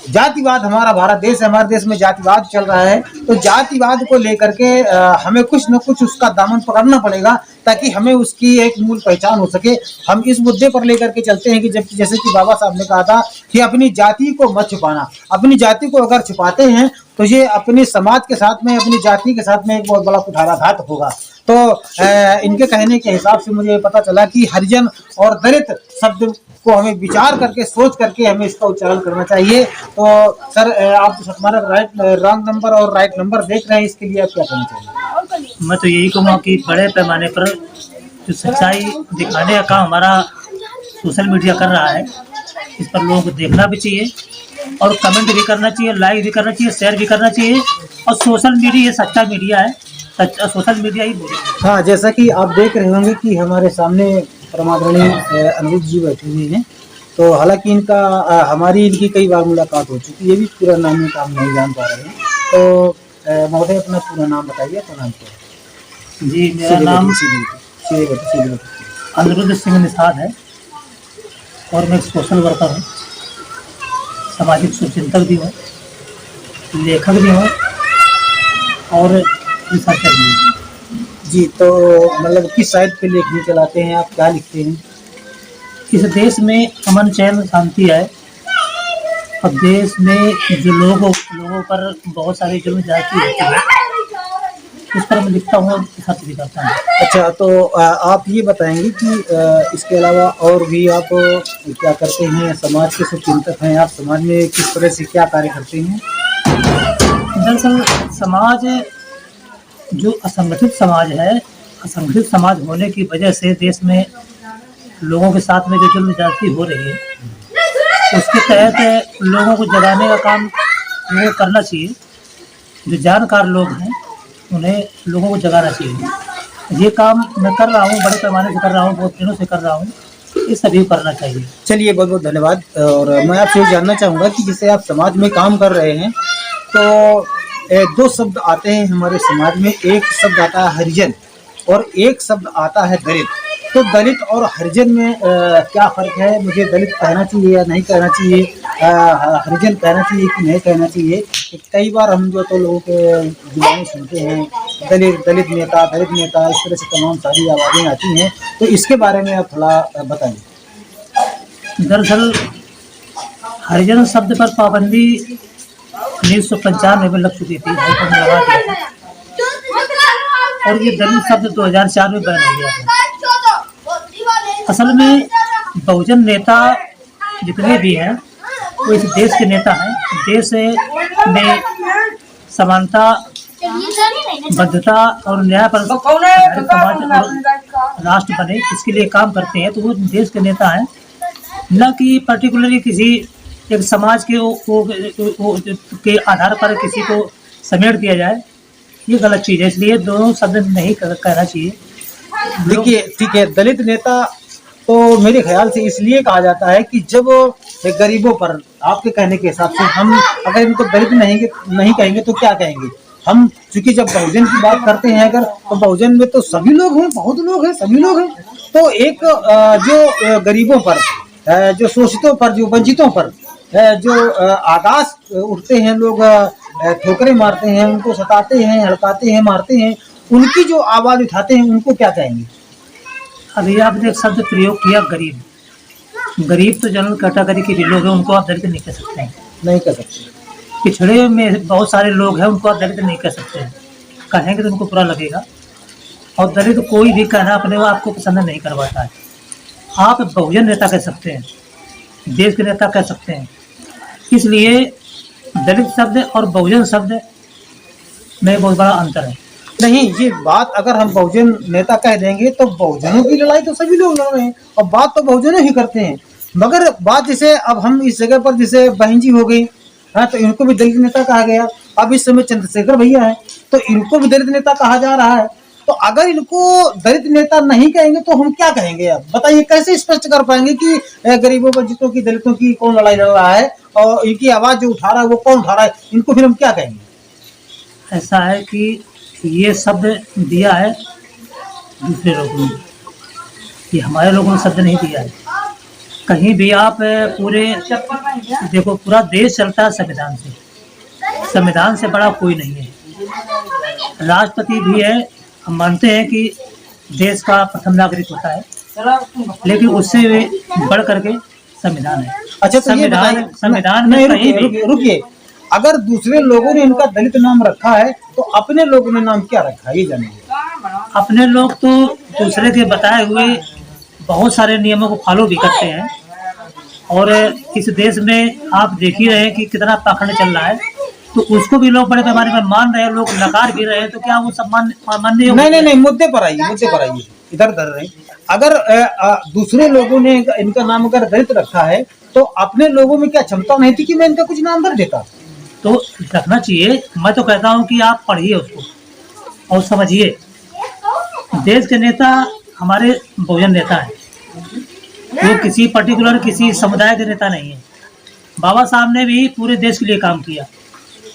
जातिवाद हमारा भारत देश है, हमारे देश में जातिवाद चल रहा है, तो जातिवाद को लेकर के हमें कुछ न कुछ उसका दामन पकड़ना पड़ेगा ताकि हमें उसकी एक मूल पहचान हो सके। हम इस मुद्दे पर लेकर के चलते हैं कि जब जैसे कि बाबा साहब ने कहा था कि अपनी जाति को मत छुपाना। अपनी जाति को अगर छुपाते हैं तो ये अपने समाज के साथ में, अपनी जाति के साथ में एक बहुत बड़ा कुठाराघात होगा। तो इनके कहने के हिसाब से मुझे पता चला कि हरिजन और दलित शब्द को हमें विचार करके, सोच करके हमें इसका उच्चारण करना चाहिए। तो सर, आप हमारा रॉन्ग नंबर और राइट नंबर देख रहे हैं, इसके लिए आप क्या कहना चाहिए? मैं तो यही कहूँगा कि बड़े पैमाने पर जो सच्चाई दिखाने का काम हमारा सोशल मीडिया कर रहा है, इस पर लोगों को देखना भी चाहिए और कमेंट भी करना चाहिए, लाइक भी करना चाहिए, शेयर भी करना चाहिए। और सोशल मीडिया ये सच्चा मीडिया है, सच्चा सोशल मीडिया ही बोलेगा। हाँ, जैसा कि आप देख रहे होंगे कि हमारे सामने परमादरणीय अनिरुद्ध जी बैठे हुए हैं। तो हालांकि इनका हमारी इनकी कई बार मुलाकात हो चुकी है, ये भी पूरा नाम हम नहीं जान पा रहे हैं। तो महोदय, अपना पूरा नाम बताइए, अपना नाम क्या है? जी, मेरा नाम सीधे अनिरुद्ध सिंह निषाद है और मैं एक सोशल वर्कर हूँ, सामाजिक शुभचिंतक भी हूँ, लेखक भी हूँ और रिसर्चर भी हूँ। जी, तो मतलब किस साइड पे लेखनी चलाते हैं आप, क्या लिखते हैं? इस देश में अमन चैन शांति है और देश में जो लोगों पर बहुत सारी जुल्म ज्यादती होती है, उस पर मैं लिखता हूँ और रिसर्च भी करता हूँ। अच्छा, तो आप ये बताएंगे कि इसके अलावा और भी आप क्या करते हैं? समाज के शुभचिंतक हैं आप, समाज में किस तरह से क्या कार्य करते हैं? दरअसल समाज जो असंगठित समाज है, असंगठित समाज होने की वजह से देश में लोगों के साथ में जो जुल्म ज्यादती हो रही है, उसके तहत लोगों को जगाने का काम लोगों को करना चाहिए। जो जानकार लोग हैं उन्हें लोगों को जगाना चाहिए। ये काम मैं कर रहा हूँ, बड़े पैमाने से कर रहा हूँ, बहुत दिनों से कर रहा हूँ, ये सभी को करना चाहिए। चलिए, बहुत बहुत धन्यवाद। और मैं आपसे ये जानना चाहूँगा कि जैसे आप समाज में काम कर रहे हैं, तो दो शब्द आते हैं हमारे समाज में। एक शब्द आता है हरिजन और एक शब्द आता है दलित। तो दलित और हरिजन में क्या फ़र्क है? मुझे दलित कहना चाहिए या नहीं कहना चाहिए? हरिजन कहना चाहिए कि नहीं कहना चाहिए? कई बार हम जो तो लोगों के जुबानी सुनते हैं, दलित नेता, दलित नेता, इस तरह से तमाम सारी आवाज़ें आती हैं। तो इसके बारे में आप थोड़ा बताइए। दरअसल हरिजन शब्द पर पाबंदी 1995 में लग चुकी थी, हाईकोर्ट ने लगा दिया था, और ये दलित शब्द 2004 में बैन हो गया था। असल में बहुजन नेता जितने भी हैं वो इस देश के नेता हैं। देश में समानता, बद्धता और न्याय पर समाज और राष्ट्र बने, इसके लिए काम करते हैं। तो वो देश के नेता हैं, न कि पर्टिकुलरली किसी एक समाज के आधार पर किसी को समेट दिया जाए। ये गलत चीज़ है, इसलिए दोनों शब्द नहीं कहना चाहिए। देखिए, ठीक है, दलित नेता तो मेरे ख्याल से इसलिए कहा जाता है कि जब गरीबों पर, आपके कहने के हिसाब से, हम अगर इनको दलित नहीं कहेंगे तो क्या कहेंगे? हम चूंकि जब बहुजन की बात करते हैं अगर, तो बहुजन में तो सभी लोग हैं, बहुत लोग हैं, सभी लोग हैं। तो एक जो गरीबों पर, जो शोषितों पर, जो वंचितों पर जो आकाश उठते हैं लोग, ठोकरें मारते हैं, उनको सताते हैं, हड़काते हैं, मारते हैं, उनकी जो आवाज़ उठाते हैं, उनको क्या कहेंगे? अभी आपने एक शब्द प्रयोग किया गरीब। गरीब तो जनरल कैटेगरी के भी लोग हैं, उनको आप दलित नहीं कह सकते हैं। नहीं कह सकते। पिछड़े में बहुत सारे लोग हैं, उनको आप दलित नहीं कह सकते हैं। कहेंगे तो उनको बुरा लगेगा। और दलित कोई भी कहना अपने आप को पसंद नहीं करवाता है। आप बहुजन नेता कह सकते हैं, देश के नेता कह सकते हैं। इसलिए दलित शब्द और बहुजन शब्द में बहुत बड़ा अंतर है। नहीं, ये बात अगर हम बहुजन नेता कह देंगे तो बहुजनों की लड़ाई तो सभी लोग लड़ रहे हैं और बात तो बहुजनों ही करते हैं। मगर बात जैसे अब हम इस जगह पर जैसे बहन जी हो गई, हाँ, तो इनको भी दलित नेता कहा गया। अब इस समय चंद्रशेखर भैया है तो इनको भी दलित नेता कहा जा रहा है। तो अगर इनको दलित नेता नहीं कहेंगे तो हम क्या कहेंगे? आप बताइए, कैसे स्पष्ट कर पाएंगे कि गरीबों, वंचितों की, दलितों की कौन लड़ाई लड़ रहा है और इनकी आवाज़ जो उठा रहा है वो कौन उठा रहा है? इनको फिर हम क्या कहेंगे? ऐसा है कि ये शब्द दिया है दूसरे लोगों ने, ये हमारे लोगों ने शब्द नहीं दिया है। कहीं भी आप पूरे देखो, पूरा देश चलता है संविधान से। संविधान से बड़ा कोई नहीं है। राष्ट्रपति भी है, हम मानते हैं कि देश का प्रथम नागरिक होता है, लेकिन उससे बढ़ करके संविधान है। अच्छा, तो ये बताइए, संविधान में कहीं भी रुकिए, अगर दूसरे लोगों ने इनका दलित नाम रखा है तो अपने लोगों ने नाम क्या रखा है, ये जानिए। अपने लोग तो दूसरे के बताए हुए बहुत सारे नियमों को फॉलो भी करते हैं, और इस देश में आप देख ही रहे हैं कि कितना पाखंड चल रहा है, तो उसको भी लोग बड़े पैमाने पर मान रहे हैं, लोग नकार भी रहे हैं, तो क्या वो सब मान्य? नहीं, मुद्दे पर आइए, इधर उधर रहे। अगर दूसरे लोगों ने इनका नाम अगर दलित रखा है तो अपने लोगों में क्या क्षमता नहीं थी कि मैं इनका कुछ नाम धर देता? तो रखना चाहिए। मैं तो कहता हूँ कि आप पढ़िए उसको और समझिए। देश के नेता हमारे बहुजन नेता हैं, वो किसी पर्टिकुलर किसी समुदाय के नेता नहीं है। बाबा साहब ने भी पूरे देश के लिए काम किया,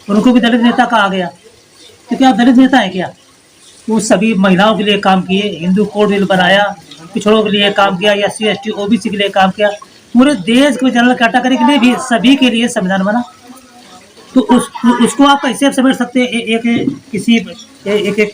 उनको भी दलित नेता कहा गया, तो क्या दलित नेता है क्या? वो सभी महिलाओं के लिए काम किए, हिंदू कोड बिल बनाया, पिछड़ों के लिए काम किया, SC ST OBC के लिए काम किया, पूरे देश के जनरल कैटेगरी के लिए भी, सभी के लिए संविधान बना। तो उसको आप कैसे समझ सकते हैं एक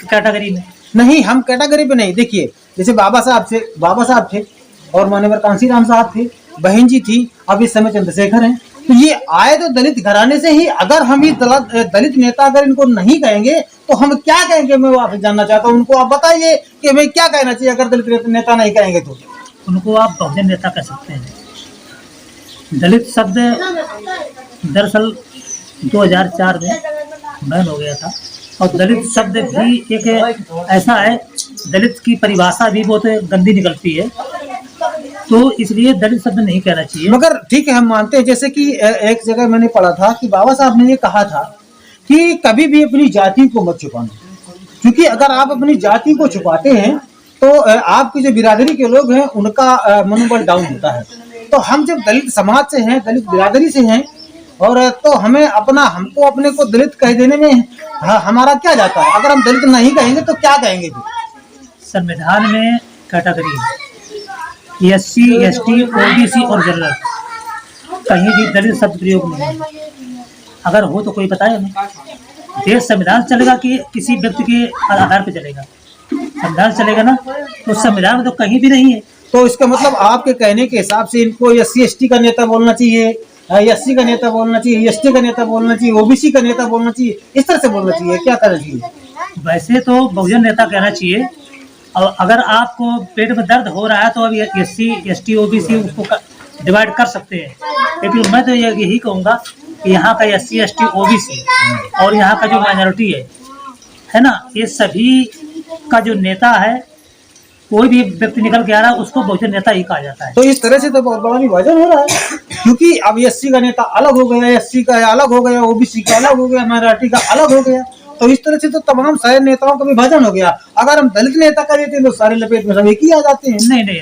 कैटेगरी में? नहीं, हम कैटेगरी पे नहीं। देखिए, जैसे बाबा साहब थे और माननीय कांसीराम साहब थे, बहन जी थी, अब इस समय चंद्रशेखर हैं, तो ये आए तो दलित घराने से ही। अगर हम ये दलित नेता अगर इनको नहीं कहेंगे तो हम क्या कहेंगे? मैं वो आपसे जानना चाहता हूँ, उनको आप बताइए कि मैं क्या कहना चाहिए अगर दलित नेता नहीं कहेंगे तो? उनको आप बहुजन नेता कह सकते हैं। दलित शब्द दरअसल 2004 में बैन हो गया था, और दलित शब्द भी एक ऐसा है, दलित की परिभाषा भी बहुत गंदी निकलती है, तो इसलिए दलित शब्द नहीं कहना चाहिए। मगर ठीक है, हम मानते हैं, जैसे कि एक जगह मैंने पढ़ा था कि बाबा साहब ने ये कहा था कि कभी भी अपनी जाति को मत छुपाना, क्योंकि अगर आप अपनी जाति को छुपाते हैं तो आपकी जो बिरादरी के लोग हैं उनका मनोबल डाउन होता है। तो हम जब दलित समाज से हैं, दलित बिरादरी से हैं, और तो हमको अपने को दलित कह देने में हमारा क्या जाता है? अगर हम दलित नहीं कहेंगे तो क्या कहेंगे? संविधान में कैटेगरी है, SC ST OBC और जनरल, कहीं भी दलित शब्द प्रयोग नहीं है। अगर हो तो कोई बताए हमें। देश संविधान चलेगा कि किसी व्यक्ति के आधार पर चलेगा? संविधान चलेगा ना, तो संविधान में तो कहीं भी नहीं है। तो इसका मतलब आपके कहने के हिसाब से इनको SC ST का नेता बोलना चाहिए, SC का नेता बोलना चाहिए, ST का नेता बोलना चाहिए, OBC का नेता बोलना चाहिए, इस तरह से बोलना चाहिए? क्या करना चाहिए? वैसे तो बहुजन नेता कहना चाहिए, और अगर आपको पेट में दर्द हो रहा है तो अभी SC ST OBC उसको डिवाइड कर सकते हैं, लेकिन मैं तो यही कहूँगा कि यहाँ का SC ST OBC और यहाँ का जो माइनॉरिटी है ना, ये सभी का जो नेता है, कोई भी व्यक्ति निकल के आ रहा है उसको बहुजन नेता ही कहा जाता है। तो इस तरह से तो बहुत बड़ा विभाजन हो रहा है, क्योंकि अब SC का नेता अलग हो गया, SC का अलग हो गया, OBC का अलग हो गया, माइनॉरिटी का अलग हो गया, तो इस तरह से तो तमाम सारे नेताओं का विभाजन हो गया। अगर हम दलित नेता का देते हैं तो सारे लपेट में सब एक ही आ जाते हैं। नहीं,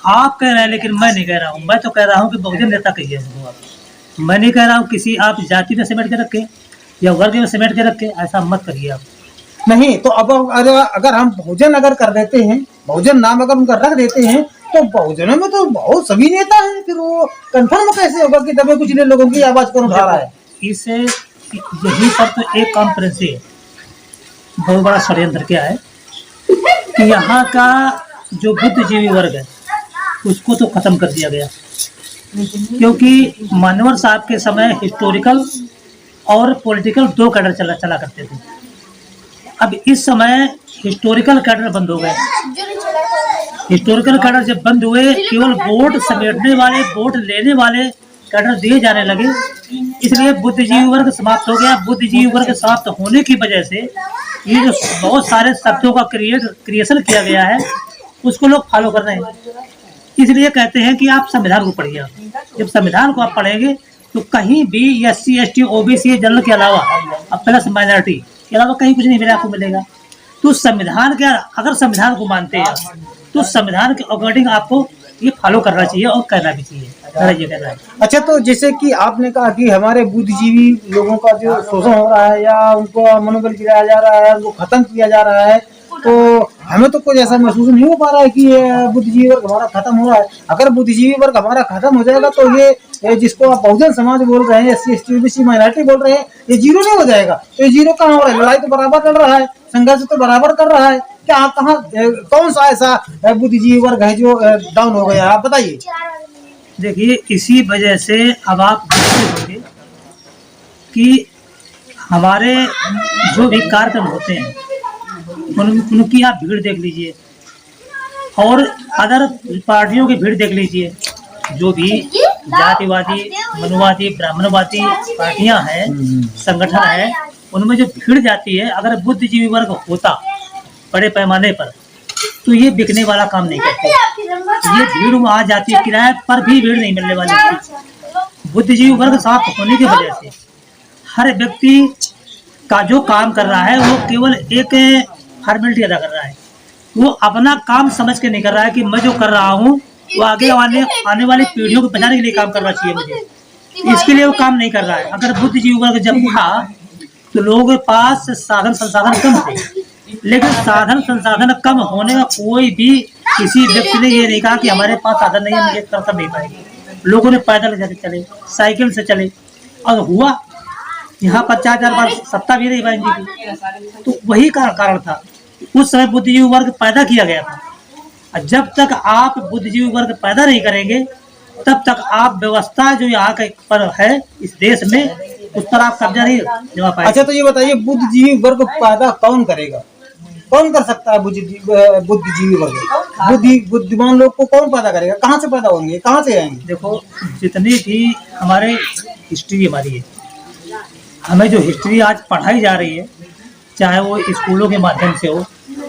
आप कह रहे हैं, लेकिन मैं नहीं कह रहा हूँ। मैं तो कह रहा हूँ कि बहुजन नेता कहिए। मैं नहीं कह रहा हूँ किसी आप जाति में समेट के रखे या वर्ग में समेट के रखे, ऐसा मत करिए आप। नहीं तो अब अगर हम बहुजन अगर कर देते हैं, बहुजन नाम अगर उनका रख देते हैं, तो बहुजनों में तो बहुत सभी नेता हैं, फिर वो कंफर्म कैसे होगा कि दबे कुचले लोगों की आवाज कौन उठा रहा है? इसे यही पर तो एक कॉन्फ्रेंस है, बहुत बड़ा षड्यंत्र क्या है कि यहाँ का जो बुद्धिजीवी वर्ग है उसको तो खत्म कर दिया गया, क्योंकि मानवर साहब के समय हिस्टोरिकल और पॉलिटिकल दो कैडर चला करते थे। अब इस समय हिस्टोरिकल कैडर बंद हो गए। हिस्टोरिकल कैडर जब बंद हुए, केवल वोट समेटने वाले, वोट लेने वाले कैडर दिए जाने लगे, इसलिए बुद्धिजीवी वर्ग समाप्त हो गया। बुद्धिजीवी वर्ग समाप्त होने की वजह से ये जो बहुत सारे शब्दों का क्रिएशन किया गया है उसको लोग फॉलो कर रहे हैं। इसलिए कहते हैं कि आप संविधान को पढ़िए। जब संविधान को आप पढ़ेंगे तो कहीं भी SC ST OBC जनरल के अलावा प्लस माइनॉरिटी के अलावा कहीं कुछ नहीं आपको मिलेगा। तो संविधान के, अगर संविधान को मानते हैं तो संविधान के अकॉर्डिंग आपको ये फॉलो करना चाहिए और करना भी चाहिए। ये कहना है। अच्छा, तो जैसे कि आपने कहा कि हमारे बुद्धिजीवी लोगों का जो शोषण हो रहा है या उनको मनोबल गिराया जा रहा है, उनको खत्म किया जा रहा है, तो हमें तो कुछ ऐसा महसूस नहीं हो पा रहा है कि ये बुद्धिजीवी वर्ग हमारा खत्म हो रहा है। अगर बुद्धिजीवी वर्ग हमारा खत्म हो जाएगा तो ये जिसको आप बहुजन समाज बोल रहे हैं, SC ST OBC माइनॉरिटी बोल रहे हैं, ये जीरो नहीं हो जाएगा। तो ये जीरो कहाँ हो रहा है? लड़ाई तो बराबर लड़ रहा है, संघर्ष तो बराबर कर रहा है। क्या कहाँ कौन सा ऐसा बुद्धिजीवी वर्ग है जो डाउन हो गया? आप बताइए। देखिए, इसी वजह से अब आप देखते होंगे कि हमारे जो भी कार्यक्रम होते हैं उनकी आप भीड़ देख लीजिए और अदर पार्टियों की भीड़ देख लीजिए। जो भी जातिवादी, मनुवादी, ब्राह्मणवादी पार्टियां हैं, संगठन है, उनमें जो भीड़ जाती है, अगर बुद्धिजीवी वर्ग होता बड़े पैमाने पर तो ये बिकने वाला काम नहीं करते। ये भीड़ वहाँ जाती है, किराए पर भी भीड़ नहीं मिलने वाली थी। बुद्धिजीवी वर्ग साथ होने की वजह से हर व्यक्ति का जो काम कर रहा है वो केवल एक फॉर्मेलिटी अदा कर रहा है। वो अपना काम समझ के नहीं कर रहा है कि मैं जो कर रहा हूँ वो आगे आने वाली पीढ़ियों को बचाने के लिए काम करना चाहिए मुझे, इसके लिए वो काम नहीं कर रहा है। अगर बुद्धिजीवी वर्ग जब था तो लोगों के पास साधन संसाधन कम थे, लेकिन साधन संसाधन कम होने में कोई भी किसी व्यक्ति ने ये नहीं कहा कि हमारे पास साधन नहीं है, मुझे कर नहीं पाएंगे। लोगों ने पैदल चले, साइकिल से चले, और हुआ यहाँ पर 4 बार सत्ता भी रही बहन जी की। तो वही कारण था, उस समय बुद्धिजीवी वर्ग पैदा किया गया था। और जब तक आप बुद्धिजीवी वर्ग पैदा नहीं करेंगे तब तक आप व्यवस्था जो यहाँ पर है इस देश में, उस पर आप कब्जा नहीं जमा पाएंगे। अच्छा, तो ये बताइए, बुद्धिजीवी वर्ग पैदा कौन करेगा? कौन कर सकता है बुद्धिजीवी वर्ग? बुद्धिमान लोग को कौन पैदा करेगा? कहाँ से पैदा होंगे, कहाँ से आएंगे? देखो, जितनी भी हमारे हिस्ट्री हमारी है, हमें जो हिस्ट्री आज पढ़ाई जा रही है, चाहे वो स्कूलों के माध्यम से हो,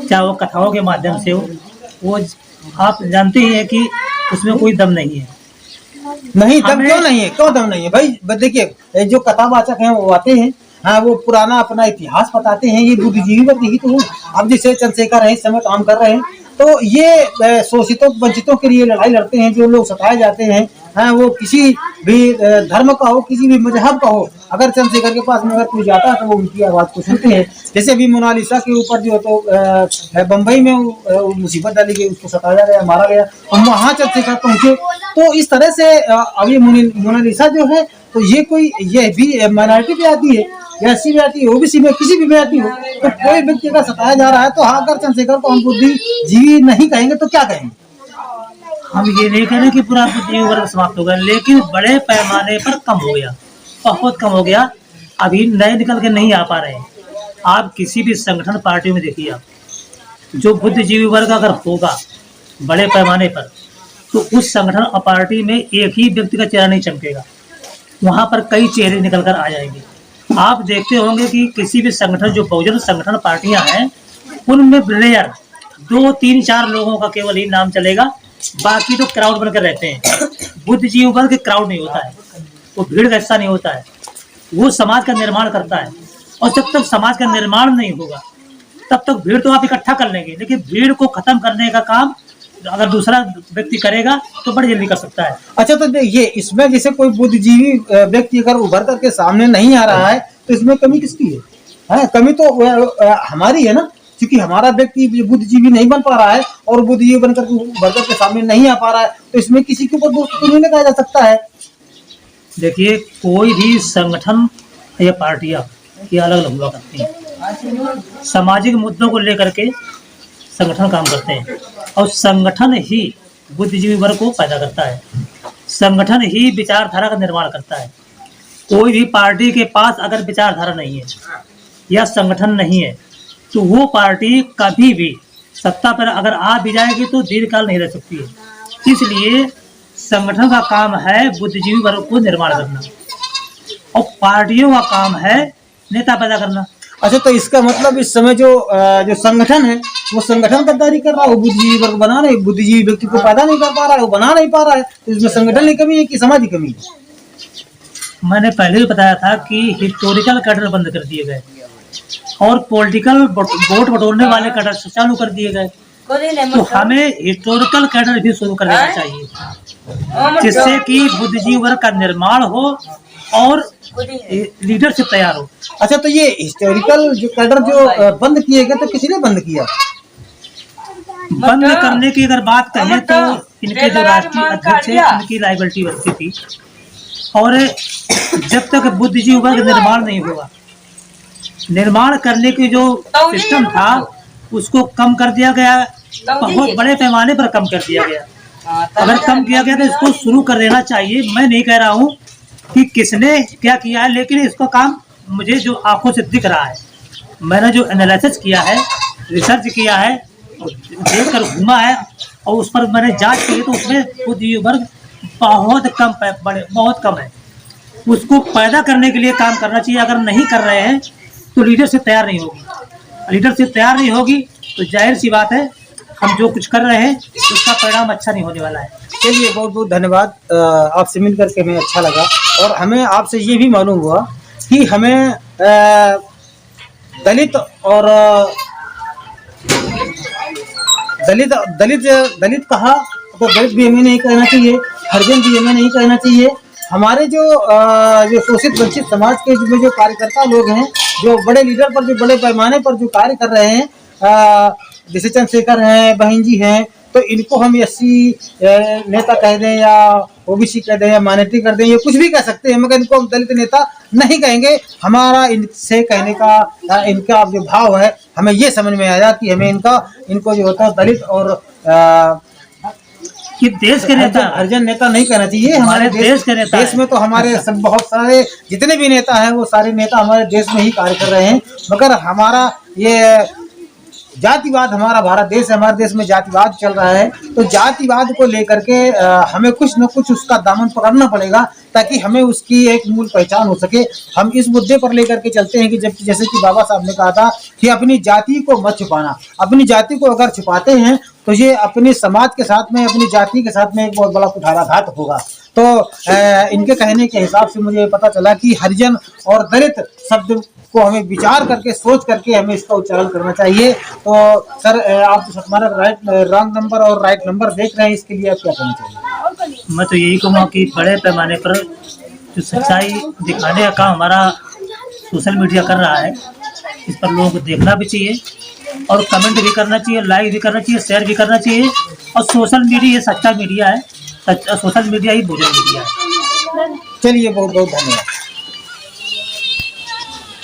चाहे वो कथाओं के माध्यम से हो, वो आप जानते ही हैं कि उसमें कोई दम नहीं है। नहीं, दम क्यों नहीं है? क्यों दम नहीं है भाई? देखिए, जो कथावाचक हैं वो आते हैं, हाँ, वो पुराना अपना इतिहास बताते हैं, ये बुद्धिजीवी वर्ग ही तो है। अब जैसे चंद्रशेखर है, इस समय काम कर रहे हैं, तो ये शोषितों वंचितों के लिए लड़ाई लड़ते हैं। जो लोग सताए जाते हैं, हाँ, वो किसी भी धर्म का हो, किसी भी मजहब का हो, अगर चंद्रशेखर के पास में अगर कोई जाता है तो वो उनकी आवाज को सुनते हैं। जैसे अभी मोनालिसा के ऊपर जो तो बम्बई में मुसीबत डाली गई, उसको सताया गया, मारा गया, और वहाँ चंद्रशेखर पहुंचे। तो इस तरह से अब ये मोनालिसा जो है, तो ये भी माइनॉरिटी पे आती है, या SC में आती है, OBC में, किसी भी में आती हो, तो कोई व्यक्ति अगर सताया जा रहा है तो हाँ, अगर चंद्रशेखर को हम बुद्धिजीवी नहीं कहेंगे तो क्या कहेंगे? हम ये नहीं कह रहे कि पूरा बुद्धिजीवी वर्ग समाप्त हो गया, लेकिन बड़े पैमाने पर कम हो गया, बहुत कम हो गया। अभी नए निकल के नहीं आ पा रहे हैं। आप किसी भी संगठन पार्टी में देखिए, आप जो बुद्धिजीवी वर्ग अगर होगा बड़े पैमाने पर, तो उस संगठन और पार्टी में एक ही व्यक्ति का चेहरा नहीं चमकेगा, वहाँ पर कई चेहरे निकल कर आ जाएंगे। आप देखते होंगे कि किसी भी संगठन, जो बहुजन संगठन पार्टियां हैं, उनमें रेयर 2, 3, 4 लोगों का केवल ही नाम चलेगा, बाकी तो क्राउड बनकर रहते हैं। बुद्धिजीवी वर्ग क्राउड नहीं होता है, वो भीड़ का हिस्सा नहीं होता है, वो समाज का निर्माण करता है। और जब तक समाज का निर्माण नहीं होगा तब तक भीड़ तो आप इकट्ठा कर लेंगे, लेकिन भीड़ को खत्म करने का काम अगर दूसरा व्यक्ति करेगा तो बड़ी जल्दी कर सकता है। अच्छा, तो ये इसमें जैसे कोई बुद्धिजीवी व्यक्ति अगर उभर करके सामने नहीं आ रहा है तो इसमें कमी किसकी है? कमी तो हमारी है ना, क्योंकि हमारा व्यक्ति बुद्धिजीवी नहीं बन पा रहा है और बुद्धिजीवी बनकर उभर करके सामने नहीं आ पा रहा है, तो इसमें किसी के ऊपर दोष तो नहीं लगाया जा सकता है। देखिए, कोई भी संगठन या पार्टियां ये अलग अलग हुआ करती हैं, सामाजिक मुद्दों को लेकर के संगठन काम करते हैं, और संगठन ही बुद्धिजीवी वर्ग को पैदा करता है, संगठन ही विचारधारा का निर्माण करता है। कोई भी पार्टी के पास अगर विचारधारा नहीं है या संगठन नहीं है तो वो पार्टी कभी भी सत्ता पर अगर आ भी जाएगी तो दीर्घकाल नहीं रह सकती है। इसलिए संगठन का काम है बुद्धिजीवी वर्ग को निर्माण करना, और पार्टियों का काम है नेता पैदा करना। अच्छा, तो इसका मतलब इस समय जो संगठन है वो संगठन गद्दारी कर रहा है, वो बुद्धिजीवी वर्ग बना रहे, बुद्धिजीवी व्यक्ति को पैदा नहीं कर पा रहा है, वो बना नहीं पा रहा है, तो इसमें संगठन की कमी है कि समाज की कमी है? मैंने पहले भी बताया था कि हिस्टोरिकल कैडर बंद कर दिए गए और पॉलिटिकल वोट बटोरने वाले कैडर चालू कर दिए गए, तो हमें हिस्टोरिकल कैडर भी शुरू कर देना चाहिए, जिससे कि बुद्धिजीवी वर्ग का निर्माण हो और लीडरशिप तैयार हो। अच्छा, तो ये हिस्टोरिकल जो कैडर जो बंद किए गए, तो किसी ने बंद किया? बंद करने की अगर बात कहें तो इनके जो राष्ट्रीय अध्यक्ष है इनकी लाइबिलिटी बनती थी, और जब तक बुद्धिजीवी वर्ग निर्माण नहीं हुआ, निर्माण करने की जो सिस्टम था उसको कम कर दिया गया, बहुत बड़े पैमाने पर कम कर दिया गया। अगर कम किया गया तो इसको शुरू कर देना चाहिए। मैं नहीं कह रहा हूँ कि किसने क्या किया है, लेकिन इसका काम मुझे जो आंखों से दिख रहा है, मैंने जो एनालिसिस किया है, रिसर्च किया है, देख कर घूमा है और उस पर मैंने जांच की है, तो उसमें बुद्धिजीवी वर्ग बहुत कम बहुत कम है। उसको पैदा करने के लिए काम करना चाहिए। अगर नहीं कर रहे हैं तो लीडरशिप तैयार नहीं होगी, लीडरशिप तैयार नहीं होगी तो जाहिर सी बात है हम जो कुछ कर रहे हैं उसका परिणाम अच्छा नहीं होने वाला है। चलिए, बहुत बहुत धन्यवाद। आपसे मिल करके हमें अच्छा लगा, और हमें आपसे ये भी मालूम हुआ कि हमें दलित और दलित कहा तो दलित भी हमें नहीं कहना चाहिए, हरिजन भी हमें नहीं कहना चाहिए। हमारे जो शोषित वंचित समाज के जो कार्यकर्ता लोग हैं, जो बड़े लीडर पर, जो बड़े पैमाने पर जो कार्य कर रहे हैं, जैसे चंद्रशेखर हैं, बहन जी हैं, तो इनको हम एससी नेता कह दें या ओबीसी कह दें या माइनॉरिटी कर दें, ये कुछ भी कह सकते हैं, मगर इनको हम दलित नेता नहीं कहेंगे। हमारा इनसे कहने का इनका जो भाव है, हमें ये समझ में आया कि हमें इनको जो होता है दलित और कि देश के नेता, हरिजन नेता नहीं कहना चाहिए। हमारे देश के नेता, देश में तो हमारे सब बहुत सारे जितने भी नेता हैं वो सारे नेता हमारे देश में ही कार्य कर रहे हैं, मगर हमारा ये जातिवाद, हमारा भारत देश है, हमारे देश में जातिवाद चल रहा है, तो जातिवाद को लेकर के हमें कुछ न कुछ उसका दामन पकड़ना पड़ेगा ताकि हमें उसकी एक मूल पहचान हो सके। हम इस मुद्दे पर लेकर के चलते हैं कि जैसे कि बाबा साहब ने कहा था कि अपनी जाति को मत छुपाना। अपनी जाति को अगर छुपाते हैं तो ये अपने समाज के साथ में, अपनी जाति के साथ में एक बहुत बड़ा कुठाराघात होगा। तो इनके कहने के हिसाब से मुझे पता चला कि हरिजन और दलित शब्द को हमें विचार करके, सोच करके हमें इसका उच्चारण करना चाहिए। तो सर, आप हमारा रॉन्ग नंबर और राइट नंबर देख रहे हैं, इसके लिए आप क्या कहना चाहिए? मैं तो यही कहूँगा कि बड़े पैमाने पर जो सच्चाई दिखाने का काम हमारा सोशल मीडिया कर रहा है, इस पर लोगों को देखना भी चाहिए और कमेंट भी करना चाहिए, लाइक भी करना चाहिए, शेयर भी करना चाहिए। और सोशल मीडिया ये सच्चा मीडिया है, सोशल मीडिया ही भोजन मीडिया है। चलिए, बहुत बहुत धन्यवाद।